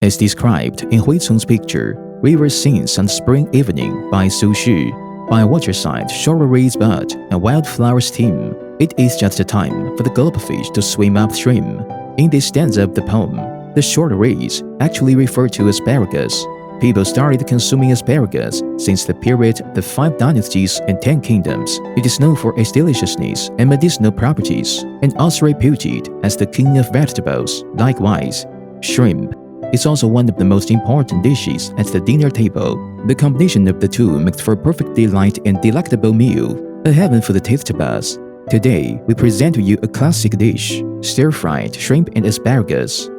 As described in Hui Cong's picture, River Scenes on Spring Evening by Su Shi, by waterside strawberries bud and wildflower steam, it is just the time for the goldfish to swim upstream. In this stanza of the poem, the strawberries actually refer to asparagus. People started consuming asparagus since the period of the 5 dynasties and 10 kingdoms. It is known for its deliciousness and medicinal properties, and also reputed as the king of vegetables. Likewise, shrimp is also one of the most important dishes at the dinner table. The combination of the two makes for a perfect delight and delectable meal, a heaven for the taste buds. Today, we present to you a classic dish, stir-fried shrimp and asparagus.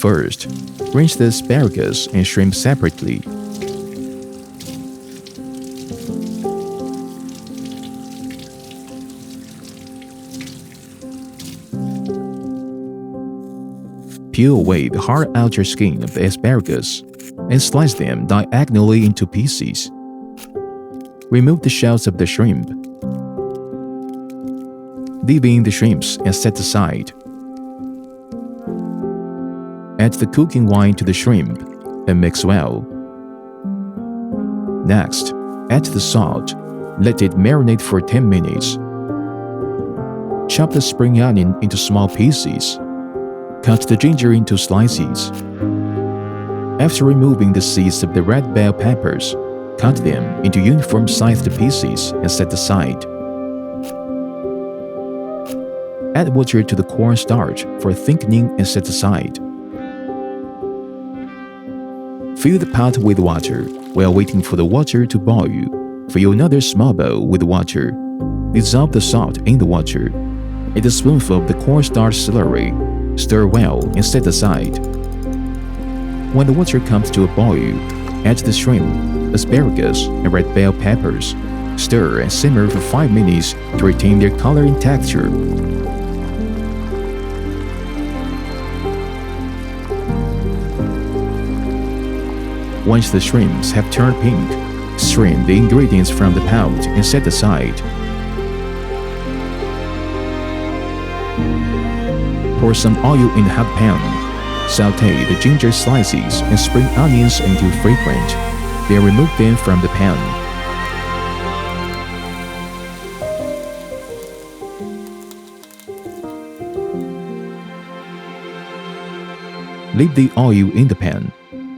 First, rinse the asparagus and shrimp separately. Peel away the hard outer skin of the asparagus and slice them diagonally into pieces. Remove the shells of the shrimp. Leave in the shrimps and set aside. Add the cooking wine to the shrimp and mix well. Next, add the salt. Let it marinate for 10 minutes. Chop the spring onion into small pieces. Cut the ginger into slices. After removing the seeds of the red bell peppers, cut them into uniform-sized pieces and set aside. Add water to the cornstarch for thickening and set aside. Fill the pot with water. While waiting for the water to boil, fill another small bowl with water. Dissolve the salt in the water. Add a spoonful of the cornstarch slurry. Stir well and set aside. When the water comes to a boil, add the shrimp, asparagus, and red bell peppers. Stir and simmer for 5 minutes to retain their color and texture. Once the shrimps have turned pink, strain the ingredients from the pot and set aside. Pour some oil in the hot pan. Sauté the ginger slices and spring onions until fragrant. Then remove them from the pan. Leave the oil in the pan.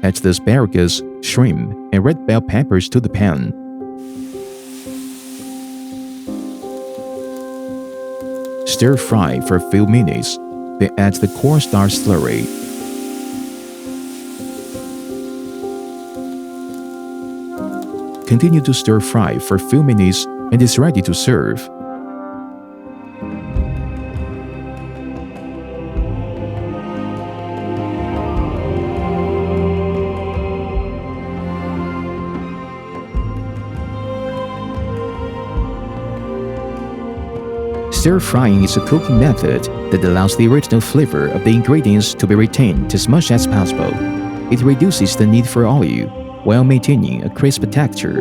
Add the asparagus, shrimp, and red bell peppers to the pan. Stir fry for a few minutes, then add the cornstarch slurry. Continue to stir fry for a few minutes and it's ready to serve. Stir-frying is a cooking method that allows the original flavor of the ingredients to be retained as much as possible. It reduces the need for oil while maintaining a crisp texture.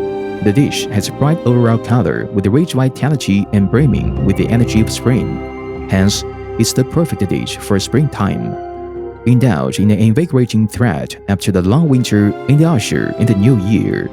The dish has a bright overall color with a rich vitality and brimming with the energy of spring. Hence, it's the perfect dish for springtime. Indulge in an invigorating thread after the long winter and the usher in the new year.